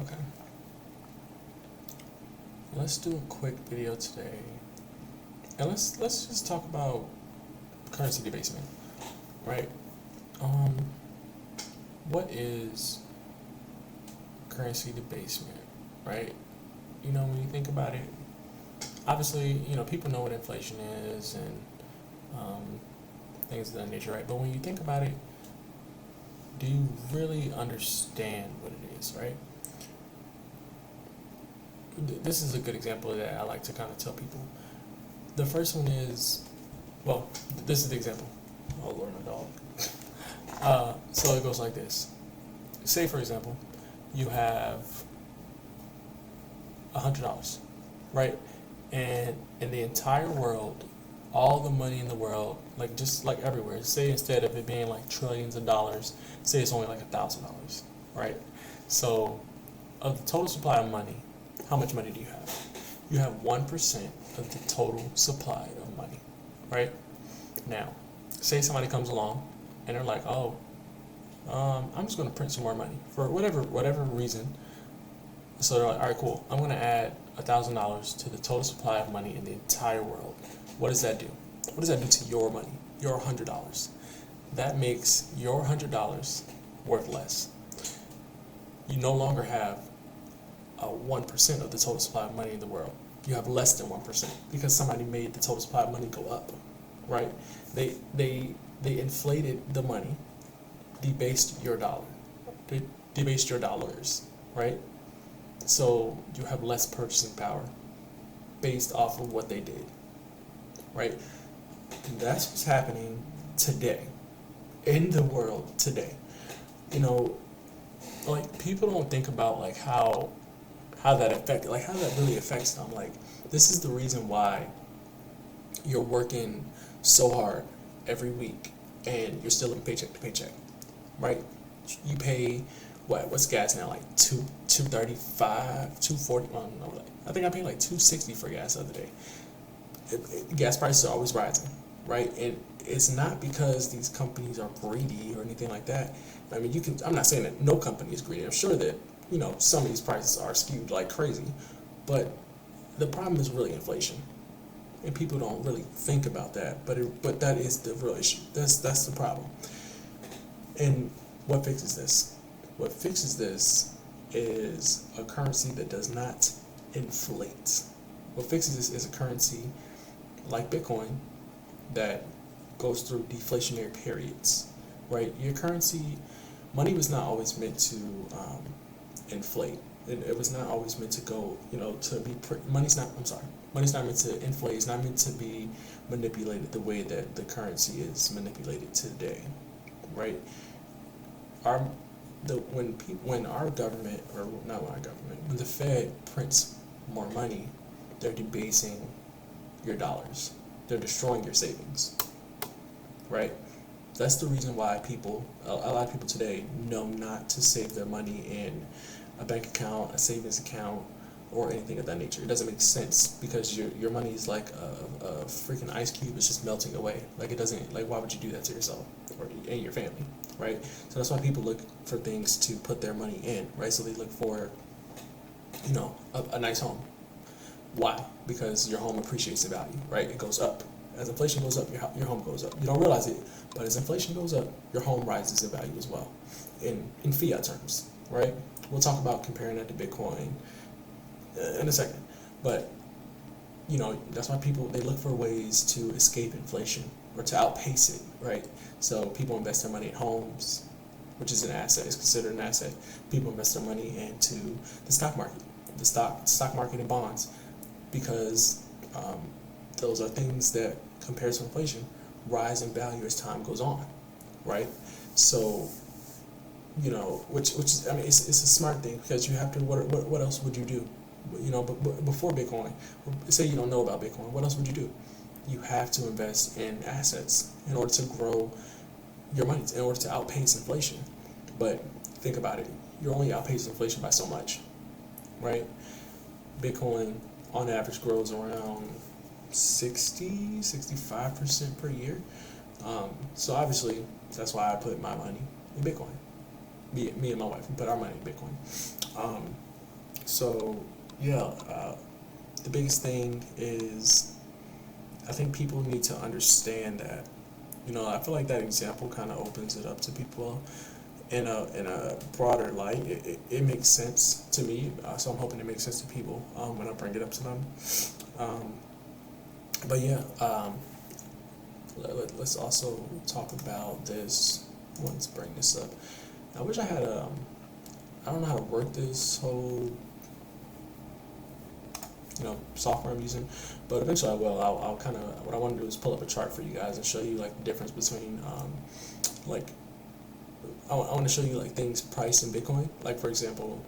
Okay, let's do a quick video today, and let's just talk about currency debasement, right? Um, what is currency debasement, right? When you think about it, obviously, people know what inflation is and things of that nature, right? But when you think about it, do you really understand what it is, right? This is a good example that I like to kind of tell people. The first one is, well, this is the example. Oh Lord, my dog. So it goes like this. Say, for example, you have $100, right? And in the entire world, all the money in the world, like just like everywhere, say instead of it being like trillions of dollars, say it's only like $1,000, right? So of the total supply of money, how much money do you have? You have 1% of the total supply of money, right? Now, say somebody comes along and they're like, oh, I'm just going to print some more money for whatever reason. So they're like, all right, cool. I'm going to add $1,000 to the total supply of money in the entire world. What does that do? What does that do to your money? Your $100. That makes your $100 worth less. You no longer have 1% of the total supply of money in the world. You have less than 1% because somebody made the total supply of money go up, right? They inflated the money, debased your dollar, debased your dollars, right? So you have less purchasing power based off of what they did, right? And that's what's happening today in the world today. Like people don't think about like how that really affects them. Like this is the reason why you're working so hard every week and you're still living paycheck to paycheck, right? You pay what's gas now, like $2.35, $2.40. Well, no, I think I paid like $2.60 for gas the other day. Gas prices are always rising, right? And it's not because these companies are greedy or anything like that. I mean, I'm not saying that no company is greedy. I'm sure that some of these prices are skewed like crazy, but the problem is really inflation, and people don't really think about that. But that is the real issue. That's the problem. And what fixes this? What fixes this is a currency that does not inflate. What fixes this is a currency like Bitcoin that goes through deflationary periods, right? Your currency, money was not always meant to inflate. It was not always meant to go, to be, money's not meant to inflate. It's not meant to be manipulated the way that the currency is manipulated today, right? When our government, or not our government, when the Fed prints more money, they're debasing your dollars. They're destroying your savings, right? That's the reason why a lot of people today know not to save their money in a bank account, a savings account, or anything of that nature. It doesn't make sense because your money is like a freaking ice cube. It's just melting away. Like it doesn't. Like why would you do that to yourself and your family, right? So that's why people look for things to put their money in, right? So they look for, a nice home. Why? Because your home appreciates in value, right? It goes up. As inflation goes up, your home goes up. You don't realize it, but as inflation goes up, your home rises in value as well, in fiat terms, right? We'll talk about comparing that to Bitcoin in a second, but that's why they look for ways to escape inflation or to outpace it, right? So people invest their money in homes, which is an asset, is considered an asset. People invest their money into the stock market, the stock market and bonds, because those are things that, compared to inflation, rise in value as time goes on, right? So, which is, I mean, it's a smart thing because you have to. What else would you do? But before Bitcoin, say you don't know about Bitcoin, what else would you do? You have to invest in assets in order to grow your money, in order to outpace inflation. But think about it, you're only outpacing inflation by so much, right? Bitcoin on average grows around 65% per year. So obviously, that's why I put my money in Bitcoin. Me and my wife, we put our money in Bitcoin. So yeah, the biggest thing is I think people need to understand that. I feel like that example kind of opens it up to people in a broader light. It makes sense to me, so I'm hoping it makes sense to people when I bring it up to them. Um, but yeah, let's also talk about this. Let's bring this up. I wish I had a. I don't know how to work this whole software I'm using, but eventually I will. I'll kind of what I want to do is pull up a chart for you guys and show you like the difference between like I want to show you like things priced in Bitcoin. Like for example,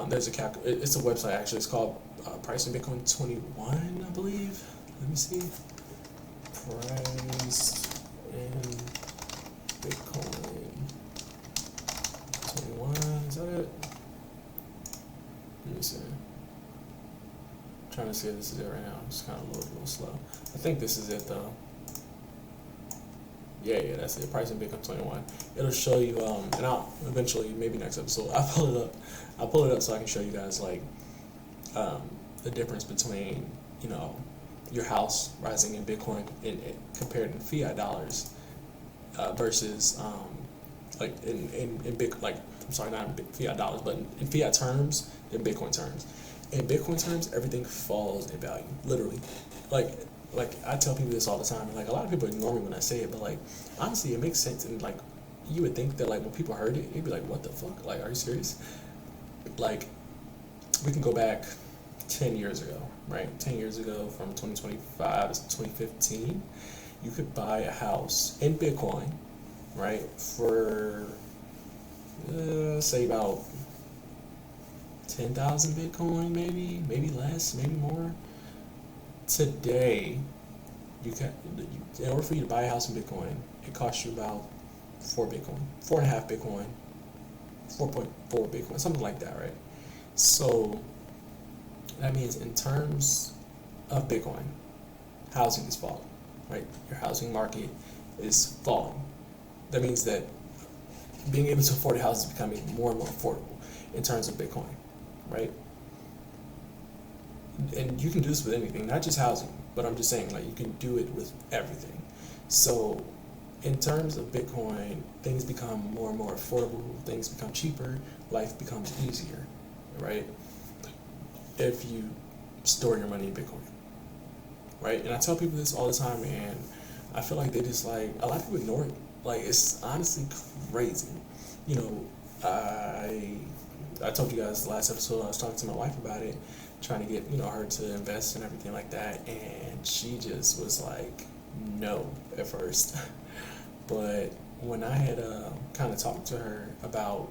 there's it's a website actually. It's called Price in Bitcoin 21, I believe. Let me see. Price in Bitcoin 21. Is that it? Let me see. I'm trying to see if this is it right now. It's kind of a little slow. I think this is it though. Yeah, that's it. Price in Bitcoin 21. It'll show you, and I'll eventually, maybe next episode, I'll pull it up. I'll pull it up so I can show you guys like the difference between your house rising in Bitcoin compared in fiat dollars versus like in big like I'm sorry, not in fiat dollars, but in fiat terms, in Bitcoin terms. In Bitcoin terms, everything falls in value, literally. Like I tell people this all the time, and like a lot of people ignore me when I say it, but like honestly, it makes sense. And like you would think that like when people heard it, you'd be like, "What the fuck? Like, are you serious?" Like we can go back 10 years ago, right? 10 years ago, from 2025 to 2015, you could buy a house in Bitcoin, right, for say about 10,000 Bitcoin, maybe less, maybe more. Today, in order for you to buy a house in Bitcoin, it costs you about 4 Bitcoin, 4.5 Bitcoin, 4.4 Bitcoin, something like that, right? So that means in terms of Bitcoin, housing is falling, right? Your housing market is falling. That means that being able to afford a house is becoming more and more affordable in terms of Bitcoin, right? And you can do this with anything, not just housing, but I'm just saying, like, you can do it with everything. So in terms of Bitcoin, things become more and more affordable, things become cheaper, life becomes easier, right? If you store your money in Bitcoin, right? And I tell people this all the time, and I feel like they just like, a lot of people ignore it. Like, it's honestly crazy. You know, I told you guys the last episode, I was talking to my wife about it, trying to get, her to invest and everything like that, and she just was like, no, at first. But when I had kind of talked to her about,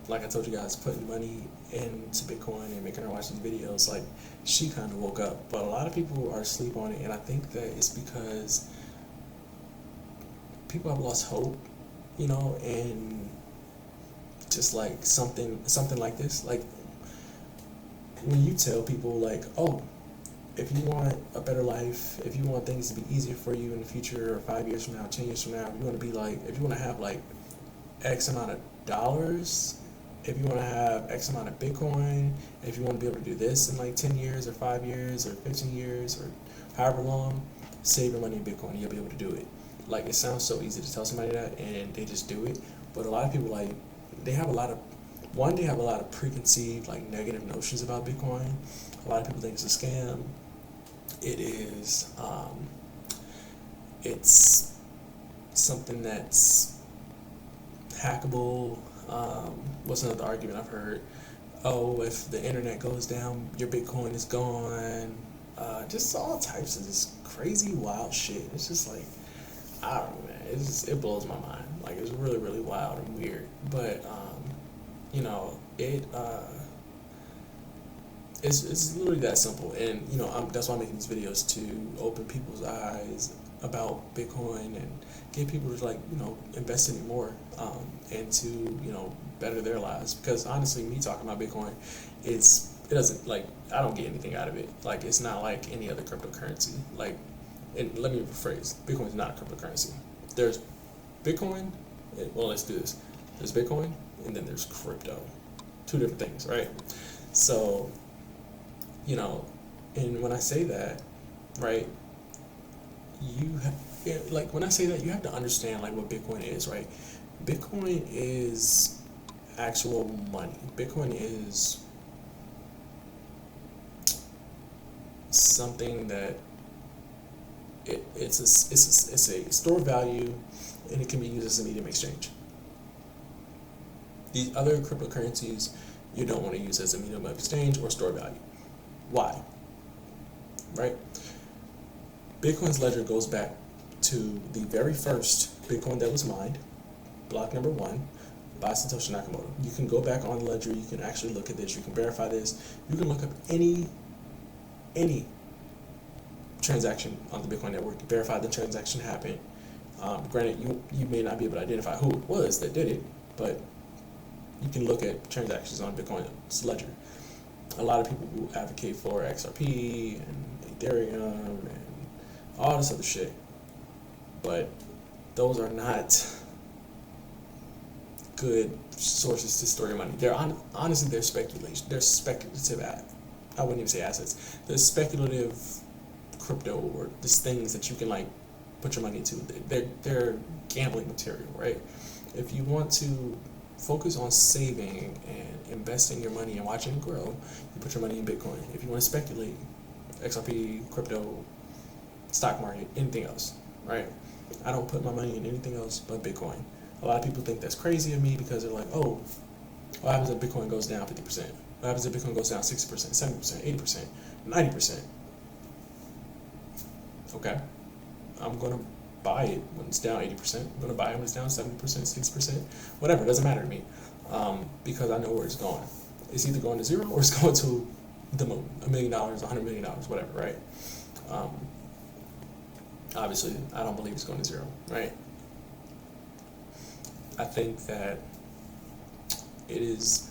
like I told you guys, putting money into Bitcoin and making her watch these videos, like, she kind of woke up. But a lot of people are asleep on it, and I think that it's because people have lost hope, and just like something like this, like when you tell people like, oh, if you want a better life, if you want things to be easier for you in the future, or 5 years from now, 10 years from now, if you want to be like, if you want to have like X amount of dollars, if you want to have X amount of Bitcoin, if you want to be able to do this in like 10 years or 5 years or 15 years or however long, save your money in Bitcoin and you'll be able to do it. Like, it sounds so easy to tell somebody that and they just do it. But a lot of people, like, they have a lot of preconceived, like, negative notions about Bitcoin. A lot of people think it's a scam. It is, it's something that's hackable. What's another argument I've heard? Oh, if the internet goes down, your Bitcoin is gone. Just all types of this crazy, wild shit. It's just like, I don't know, man. It blows my mind. Like, it's really, really wild and weird. But it's literally that simple. And that's why I'm making these videos, to open people's eyes about Bitcoin and get people to, like, invest in it more, and to better their lives. Because honestly, me talking about Bitcoin, it doesn't, like, I don't get anything out of it. Like, it's not like any other cryptocurrency. Like, and let me rephrase, Bitcoin is not a cryptocurrency. There's Bitcoin, well, let's do this. There's Bitcoin, and then there's crypto. two different things, right? So, you know, and when I say that, right, like when I say that, you have to understand like what Bitcoin is, right? Bitcoin is actual money. Bitcoin is something that it's a store of value, and it can be used as a medium exchange. These other cryptocurrencies you don't want to use as a medium of exchange or store value. Why? Right? Bitcoin's ledger goes back to the very first Bitcoin that was mined, block number 1, by Satoshi Nakamoto. You can go back on the ledger, you can actually look at this, you can verify this, you can look up any transaction on the Bitcoin network, verify the transaction happened. Granted, you may not be able to identify who it was that did it, but you can look at transactions on Bitcoin's ledger. A lot of people who advocate for XRP and Ethereum and all this other shit, but those are not good sources to store your money. They're honestly, they're speculation. They're speculative. I wouldn't even say assets. They're speculative crypto, or just things that you can like put your money into. They're gambling material, right? If you want to focus on saving and investing your money and watching it grow, you put your money in Bitcoin. If you want to speculate, XRP, crypto, stock market, anything else, right? I don't put my money in anything else but Bitcoin. A lot of people think that's crazy of me because they're like, oh, what happens if Bitcoin goes down 50%? What happens if Bitcoin goes down 60%, 70%, 80%, 90%? Okay, I'm going to buy it when it's down 80%. I'm going to buy it when it's down 70%, 60%, whatever. It doesn't matter to me, because I know where it's going. It's either going to zero or it's going to the moon. $1 million, $100 million, whatever, right? Obviously, I don't believe it's going to zero, right? I think that it is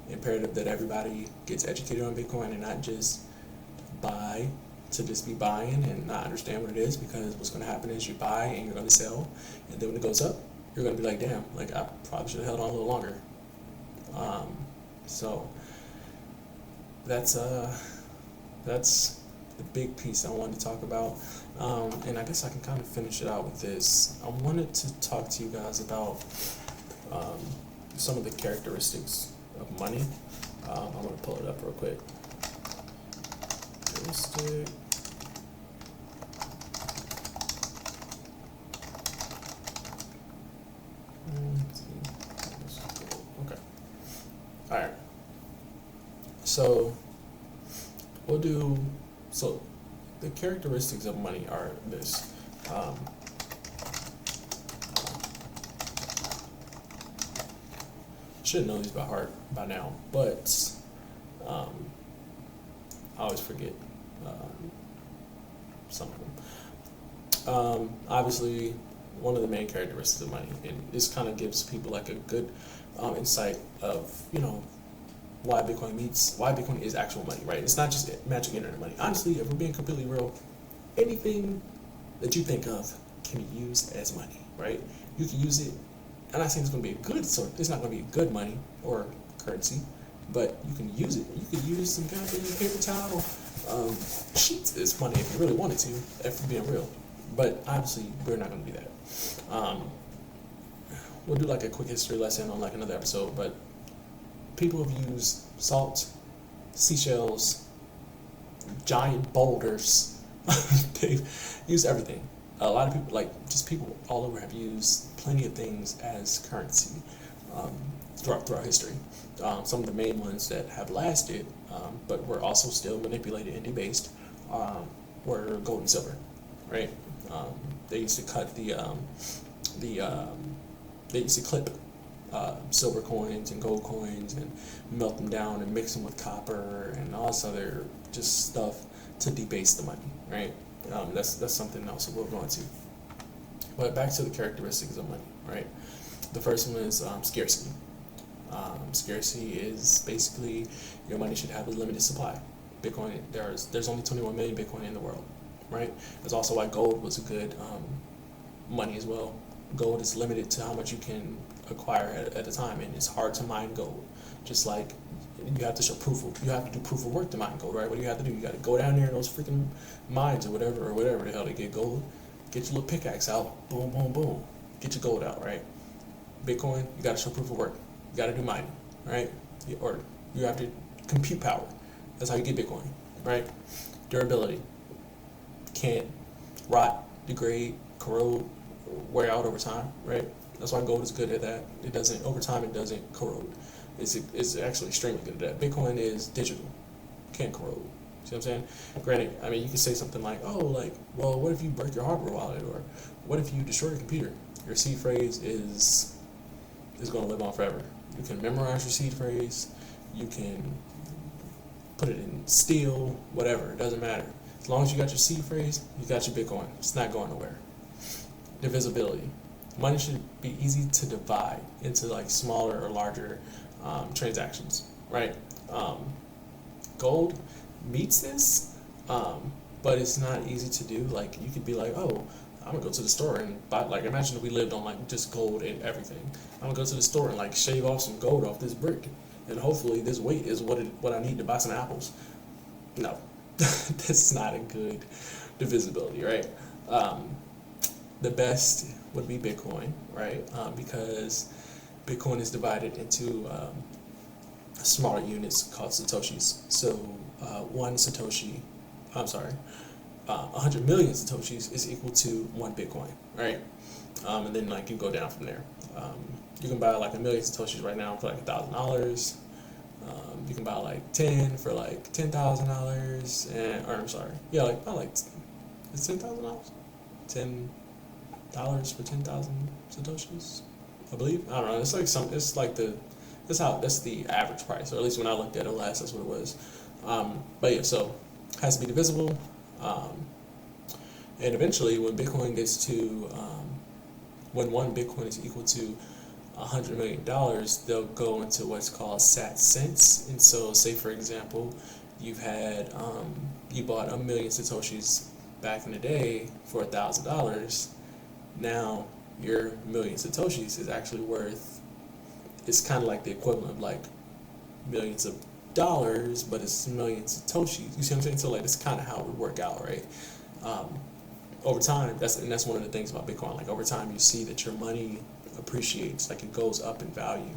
imperative that everybody gets educated on Bitcoin and not just buy to just be buying and not understand what it is, because what's going to happen is you buy and you're going to sell, and then when it goes up, you're going to be like, damn, like I probably should have held on a little longer. So that's the big piece I wanted to talk about, and I guess I can kind of finish it out with this. I wanted to talk to you guys about some of the characteristics of money. I'm going to pull it up real quick. Characteristic. Okay. All right. So so the characteristics of money are this. Should know these by heart by now, but I always forget some of them. Obviously, one of the main characteristics of money, and this kind of gives people like a good insight of why Bitcoin is actual money, right? It's not just magic internet money. Honestly, if we're being completely real, anything that you think of can be used as money, right? You can use it. I'm not saying it's going to be a good sort. It's not going to be good money or currency, but you can use it. You could use some kind of paper towel sheets as money if you really wanted to, if we're being real. But obviously, we're not going to do that. We'll do like a quick history lesson on like another episode, but people have used salt, seashells, giant boulders. They've used everything. A lot of people, like just people all over, have used plenty of things as currency throughout history. Some of the main ones that have lasted, but were also still manipulated and debased, were gold and silver, right? They used to cut they used to clip silver coins and gold coins and melt them down and mix them with copper and all this other just stuff to debase the money, right? That's something else we'll go into. But back to the characteristics of money, right? The first one is scarcity. Scarcity is basically your money should have a limited supply. Bitcoin, there's only 21 million Bitcoin in the world, right? That's also why gold was a good money as well. Gold is limited to how much you can acquire at a time, and it's hard to mine gold. Just like you have to show proof of, you have to do proof of work to mine gold, right? What do you have to do? You got to go down there in those freaking mines or whatever the hell they get gold. Get your little pickaxe out, boom, boom, boom. Get your gold out, right? Bitcoin, you got to show proof of work. You got to do mining, right? Or you have to compute power. That's how you get Bitcoin, right? Durability. Can't rot, degrade, corrode, wear out over time, right? That's why gold is good at that. It doesn't, over time, it doesn't corrode. It's actually extremely good at that. Bitcoin is digital, can't corrode. See what I'm saying? Granted, I mean, you could say something like, oh, like, well, what if you break your hardware wallet, or what if you destroy your computer? Your seed phrase is going to live on forever. You can memorize your seed phrase. You can put it in steel, whatever. It doesn't matter. As long as you got your seed phrase, you got your Bitcoin. It's not going nowhere. Divisibility. Money should be easy to divide into like smaller or larger transactions, right? Gold meets this, but it's not easy to do. Like, you could be like, oh, I'm gonna go to the store and buy, like, imagine if we lived on like just gold and everything. I'm gonna go to the store and like shave off some gold off this brick, and hopefully this weight is what I need to buy some apples. No, that's not a good divisibility, right? The best would be Bitcoin, right? Because Bitcoin is divided into smaller units called Satoshis. So 100 million Satoshis is equal to 1 Bitcoin, right? And then like you go down from there. You can buy like 1 million Satoshis right now for like $1,000. You can buy like 10 for like $10,000, or I'm sorry, yeah, like about like it's $10,000, $10 for 10,000 Satoshis, I believe. I don't know. It's like that's the average price, or at least when I looked at it last, that's what it was. But yeah, so it has to be divisible, and eventually, when Bitcoin gets to when 1 Bitcoin is equal to $100 million, they'll go into what's called sat cents. And so, say for example, you've had you bought 1 million Satoshis back in the day for $1,000. Now your 1 million Satoshis is actually worth, it's kind of like the equivalent of like millions of dollars, but it's millions of Satoshis. You see what I'm saying? So like, that's kind of how it would work out, right? Over time, that's one of the things about Bitcoin. Like, over time, you see that your money appreciates, like it goes up in value.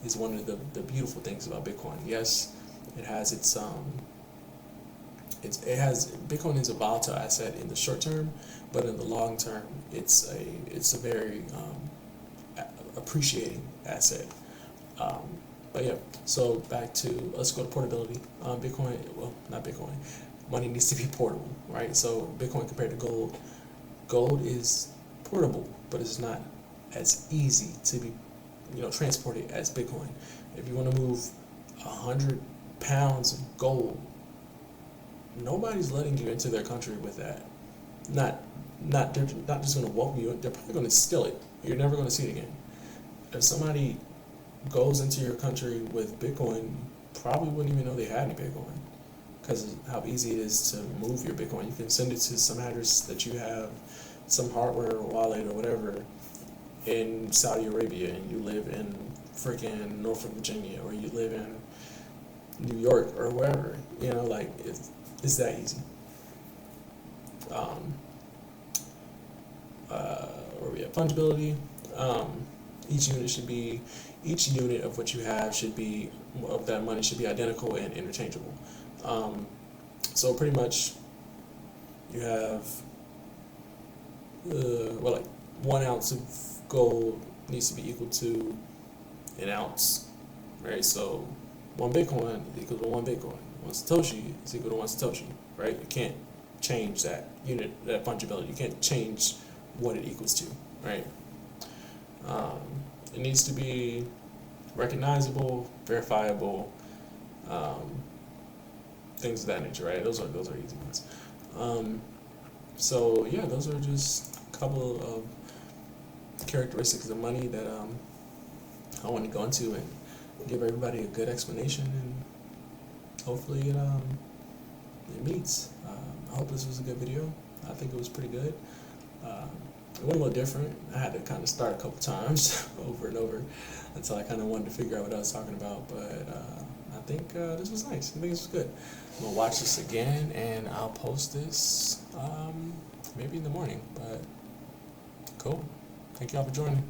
Is one of the beautiful things about Bitcoin. Yes, it has Bitcoin is a volatile asset in the short term, but in the long term, it's a very appreciating asset. But yeah, so back to, let's go to portability. Bitcoin, well, not Bitcoin. Money needs to be portable, right? So Bitcoin compared to gold is portable, but it's not as easy to be, transported as Bitcoin. If you want to move 100 pounds of gold, nobody's letting you into their country with that. They're not just going to welcome you. They're probably going to steal it. You're never going to see it again. If somebody goes into your country with Bitcoin, you probably wouldn't even know they had any Bitcoin, because of how easy it is to move your Bitcoin. You can send it to some address that you have, some hardware or wallet or whatever, in Saudi Arabia, and you live in freaking Norfolk, Virginia, or you live in New York or wherever. Like, it's that easy. Where we have fungibility. Each unit of what you have of that money should be identical and interchangeable. So pretty much, you have like 1 ounce of gold needs to be equal to an ounce, right? So 1 Bitcoin is equal to 1 Bitcoin. 1 Satoshi is equal to 1 Satoshi, right? You can't change that unit, that fungibility. You can't change what it equals to, right? It needs to be recognizable, verifiable, things of that nature, right? Those are easy ones. So yeah, those are just a couple of characteristics of money that I want to go into and give everybody a good explanation, and hopefully it meets. I hope this was a good video. I think it was pretty good. It went a little different. I had to kind of start a couple times over and over until I kind of wanted to figure out what I was talking about. But I think this was nice. I think this was good. I'm going to watch this again, and I'll post this maybe in the morning. But cool. Thank y'all for joining.